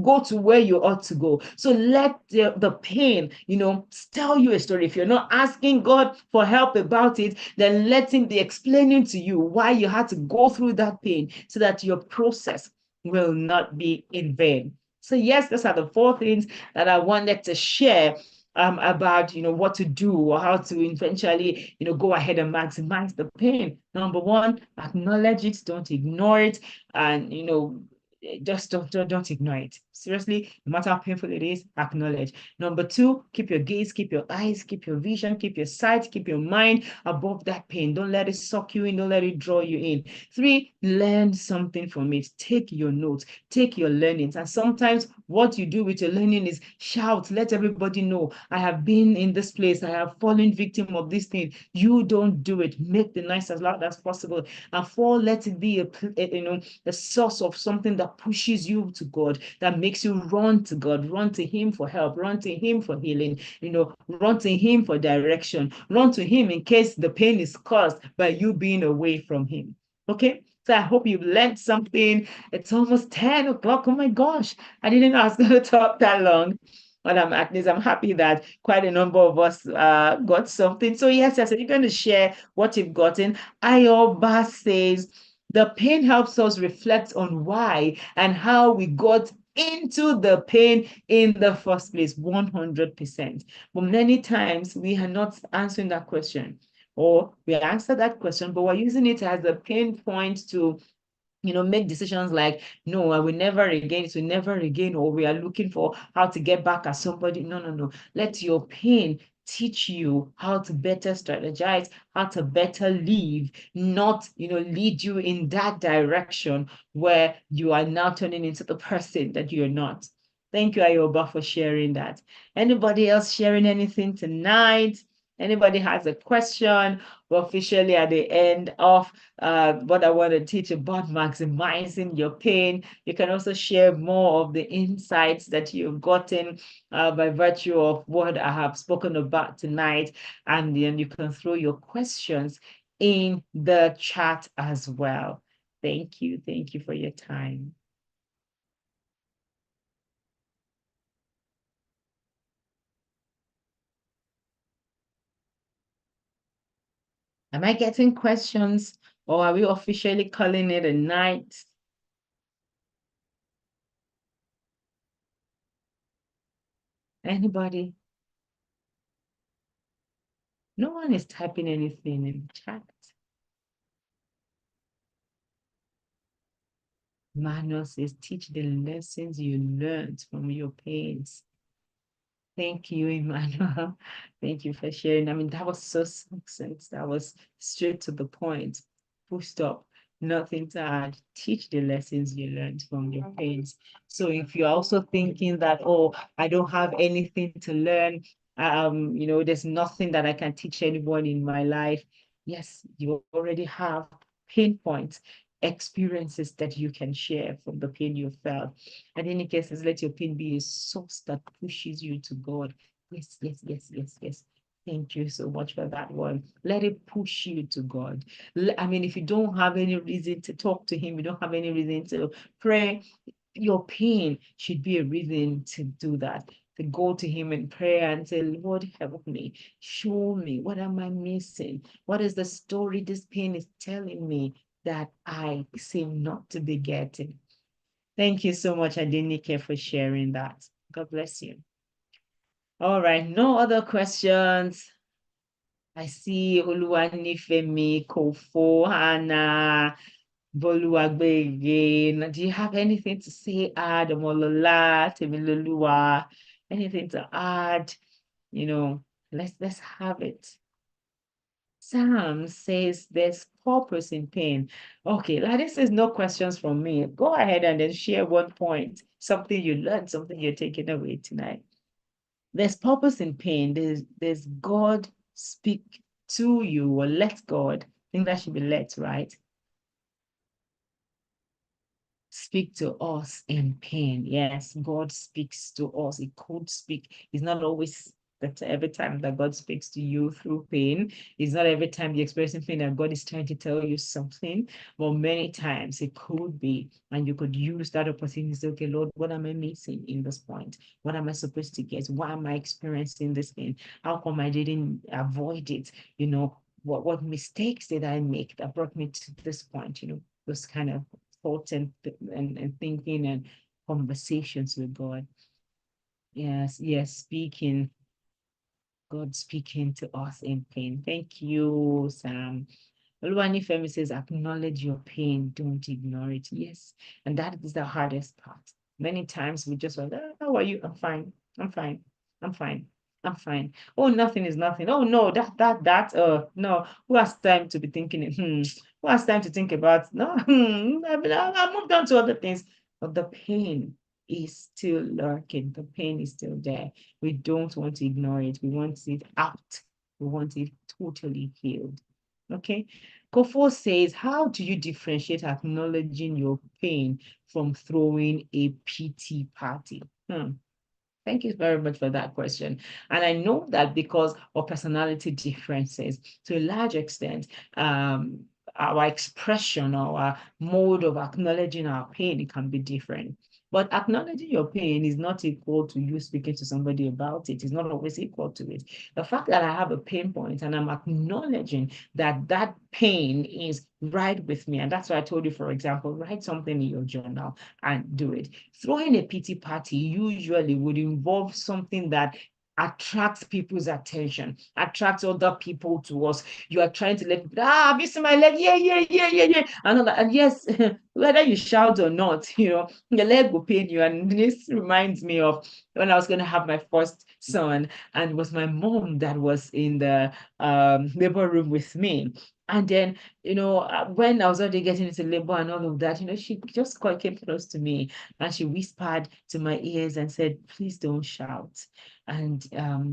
go to where you ought to go. So let the pain, tell you a story. If you're not asking God for help about it, then let him be explaining to you why you had to go through that pain so that your process will not be in vain. So yes, those are the 4 things that I wanted to share about what to do or how to eventually go ahead and maximize the pain. Number 1, acknowledge it, don't ignore it, and just don't ignore it. Seriously, no matter how painful it is, acknowledge. Number two, keep your gaze, keep your eyes, keep your vision, keep your sight, keep your mind above that pain. Don't let it suck you in, don't let it draw you in. Three, learn something from it. Take your notes, take your learnings. And sometimes what you do with your learning is shout, let everybody know, I have been in this place, I have fallen victim of this thing. You don't do it. Make the noise as loud as possible. And four, let it be a source of something that pushes you to God, that makes you run to God, run to Him for help, run to Him for healing, run to Him for direction, run to Him in case the pain is caused by you being away from Him. Okay? So I hope you've learned something. It's almost 10 o'clock. Oh my gosh. I didn't know I was going to talk that long. But at least I'm happy that quite a number of us got something. So yes, you're going to share what you've gotten. Ayoba says, the pain helps us reflect on why and how we got into the pain in the first place, 100%. But many times we are not answering that question, or we answer that question, but we're using it as a pain point to make decisions like, no, I will never again, it will never again, or we are looking for how to get back at somebody. No, no, no. Let your pain teach you how to better strategize, how to better live, not, lead you in that direction where you are now turning into the person that you're not. Thank you, Ayoba, for sharing that. Anybody else sharing anything tonight? Anybody has a question? We're officially at the end of what I want to teach about maximizing your pain. You can also share more of the insights that you've gotten by virtue of what I have spoken about tonight. And then you can throw your questions in the chat as well. Thank you. Thank you for your time. Am I getting questions, or are we officially calling it a night? Anybody? No one is typing anything in the chat. Manuel says, teach the lessons you learned from your pains. Thank you, Emmanuel. Thank you for sharing. I mean, that was so succinct. That was straight to the point. Full stop. Nothing to add. Teach the lessons you learned from your pains. So if you're also thinking that, oh, I don't have anything to learn, there's nothing that I can teach anyone in my life. Yes, you already have pain points, experiences that you can share from the pain you felt. And in any cases, let your pain be a source that pushes you to God. Yes, yes, yes, yes, yes. Thank you so much for that one. Let it push you to God. I mean, if you don't have any reason to talk to Him, you don't have any reason to pray, your pain should be a reason to do that. To go to Him in prayer and say, Lord, help me. Show me. What am I missing? What is the story this pain is telling me that I seem not to be getting? Thank you so much, Adenike, for sharing that. God bless you. All right, no other questions. I see Oluwanifemi, Kofo, Hannah, Boluwagbe. Do you have anything to say, add, Omolola, Temiloluwa, anything to add? Let's have it. Sam says there's purpose in pain. Okay, this is no questions from me. Go ahead and then share one point, something you learned, something you're taking away tonight. There's purpose in pain. There's God speak to you, or let God. I think that should be let, right? Speak to us in pain. Yes, God speaks to us. He could speak. It's not always that every time that God speaks to you through pain. It's not every time you're experiencing pain that God is trying to tell you something. But many times it could be, and you could use that opportunity to say, okay, Lord, what am I missing in this point? What am I supposed to get? Why am I experiencing this pain? How come I didn't avoid it? What mistakes did I make that brought me to this point? Those kind of thoughts and thinking and conversations with God. Yes, yes, speaking, God speaking to us in pain. Thank you, Sam. Oluwani Femi says, acknowledge your pain, don't ignore it. Yes, and that is the hardest part. Many times we just like, how are you? I'm fine. I'm fine. I'm fine. I'm fine. Oh, nothing is nothing. Oh no, no. Who has time to be thinking it? Who has time to think about no? I moved on to other things. But the pain is still lurking. The pain is still there. We don't want to ignore it. We want it out. We want it totally healed. Okay. Kofo says, how do you differentiate acknowledging your pain from throwing a pity party? Thank you very much for that question. And I know that because of personality differences, to a large extent, our expression, our mode of acknowledging our pain, it can be different. But acknowledging your pain is not equal to you speaking to somebody about it. It's not always equal to it. The fact that I have a pain point and I'm acknowledging that that pain is right with me, and that's why I told you, for example, write something in your journal and do it. Throwing a pity party usually would involve something that attracts people's attention, attracts other people to us. You are trying to let people, have you seen my leg? Yeah, yeah, yeah, yeah, yeah. And yes, whether you shout or not, your leg will pain you. And this reminds me of when I was going to have my first son, and it was my mom that was in the labor room with me. And then, when I was already getting into labor and all of that, she just came close to me and she whispered to my ears and said, please don't shout and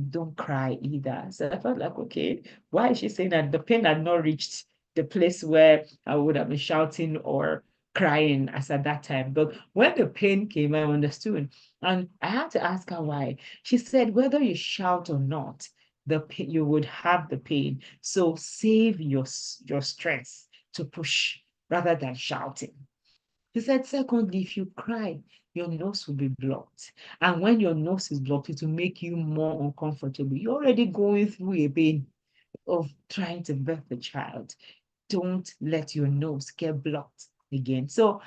don't cry either. So I felt like, okay, why is she saying that? The pain had not reached the place where I would have been shouting or crying as at that time. But when the pain came, I understood. And I had to ask her why. She said, whether you shout or not, you would have the pain. So save your strength to push rather than shouting. He said, secondly, if you cry, your nose will be blocked. And when your nose is blocked, it will make you more uncomfortable. You're already going through a pain of trying to birth a child. Don't let your nose get blocked again. So,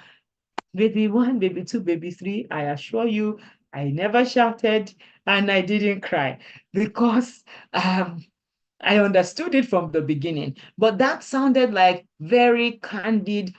baby one, baby two, baby three, I assure you, I never shouted and I didn't cry because I understood it from the beginning. But that sounded like very candid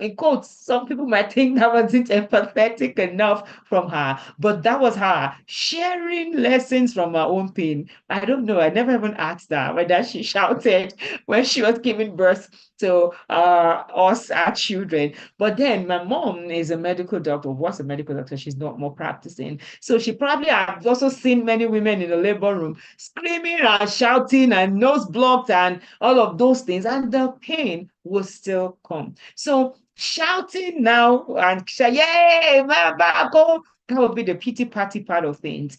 in quotes, some people might think that wasn't empathetic enough from her, but that was her sharing lessons from her own pain. I don't know. I never even asked her whether she shouted when she was giving birth to us, our children. But then my mom is a medical doctor, was a medical doctor. She's not more practicing. So she probably has also seen many women in the labor room screaming and shouting and nose blocked and all of those things, and the pain will still come. So shouting now and say, yay, Mabako, that would be the pity party part of things,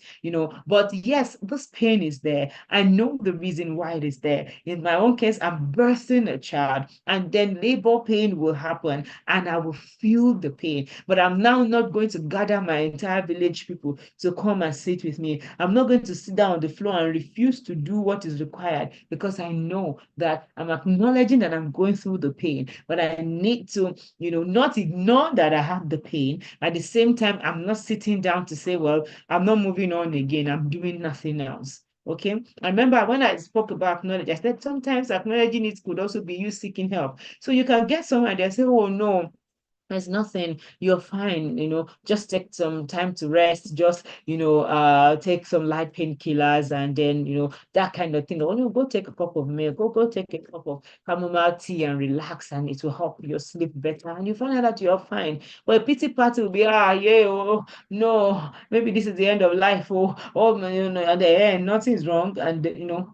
But yes, this pain is there. I know the reason why it is there. In my own case, I'm birthing a child, and then labor pain will happen, and I will feel the pain. But I'm now not going to gather my entire village people to come and sit with me. I'm not going to sit down on the floor and refuse to do what is required because I know that I'm acknowledging that I'm going through the pain, but I need to not ignore that I have the pain. At the same time, I'm not sitting down to say, well, I'm not moving on again. I'm doing nothing else. Okay. I remember when I spoke about acknowledge, I said sometimes acknowledging it could also be you seeking help. So you can get someone and they say, oh no, there's nothing, you're fine, just take some time to rest, just, take some light painkillers and then, that kind of thing. Oh, no, go take a cup of milk, go take a cup of chamomile tea and relax and it will help you sleep better. And you find out that you're fine. But a pity party will be, yeah, oh, no, maybe this is the end of life. Oh, at the end, nothing's wrong. And,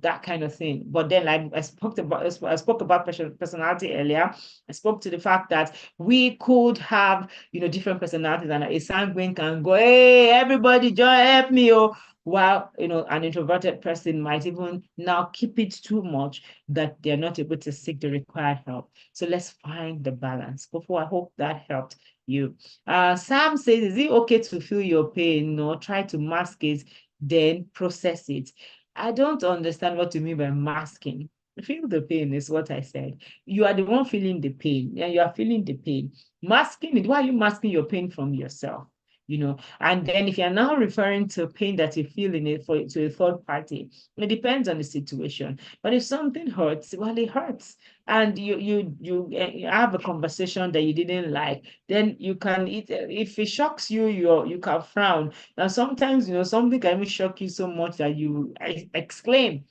that kind of thing. But then like I spoke about personality earlier. I spoke to the fact that we could have, different personalities, and a sanguine can go, hey, everybody, join, help me, while, an introverted person might even now keep it too much that they're not able to seek the required help. So let's find the balance. Before, I hope that helped you. Sam says, is it okay to feel your pain or try to mask it, then process it? I don't understand what you mean by masking. Feel the pain is what I said. You are the one feeling the pain, and you are feeling the pain. Masking it, why are you masking your pain from yourself? And then if you're now referring to pain that you feel in it to a third party, it depends on the situation. But if something hurts, well, it hurts, and you have a conversation that you didn't like, then you can if it shocks you, you can frown. Now sometimes something can even shock you so much that you exclaim,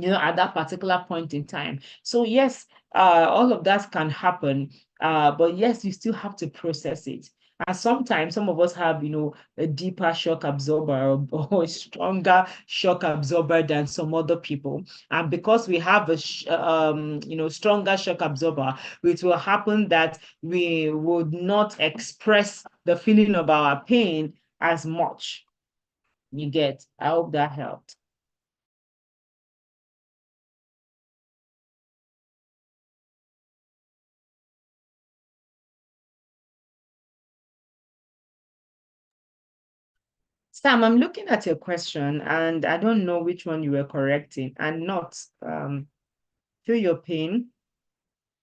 at that particular point in time. So yes, all of that can happen, but yes, you still have to process it. And sometimes some of us have, a deeper shock absorber, or a stronger shock absorber than some other people. And because we have stronger shock absorber, it will happen that we would not express the feeling of our pain as much. You get? I hope that helped. Sam, I'm looking at your question and I don't know which one you were correcting, and not feel your pain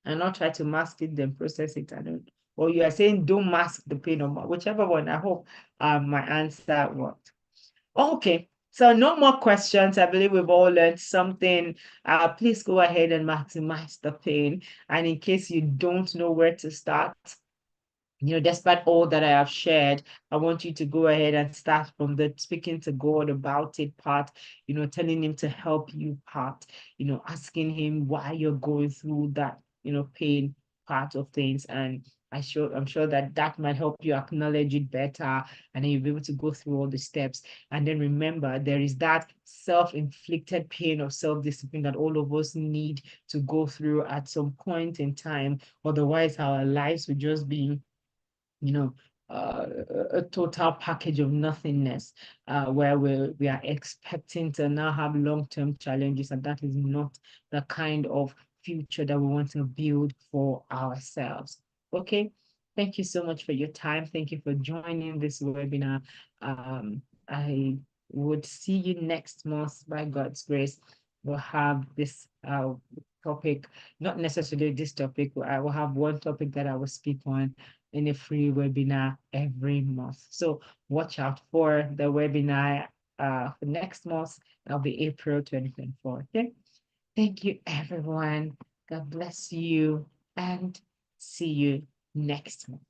and not try to mask it, then process it. I don't, or you are saying don't mask the pain, or whichever one. I hope my answer worked. Okay. So no more questions. I believe we've all learned something. Please go ahead and maximize the pain. And in case you don't know where to start, despite all that I have shared, I want you to go ahead and start from the speaking to God about it part, telling him to help you part, asking him why you're going through that, pain part of things. And I'm sure that that might help you acknowledge it better, and then you'll be able to go through all the steps. And then remember, there is that self-inflicted pain of self-discipline that all of us need to go through at some point in time. Otherwise, our lives will just be you know, a total package of nothingness, where we are expecting to now have long-term challenges, and that is not the kind of future that we want to build for ourselves. Okay, thank you so much for your time. Thank you for joining this webinar. I would see you next month by God's grace. We'll have this topic, not necessarily this topic. I will have one topic that I will speak on in a free webinar every month. So watch out for the webinar for next month. That'll be April 2024. Okay. Thank you, everyone. God bless you, and see you next month.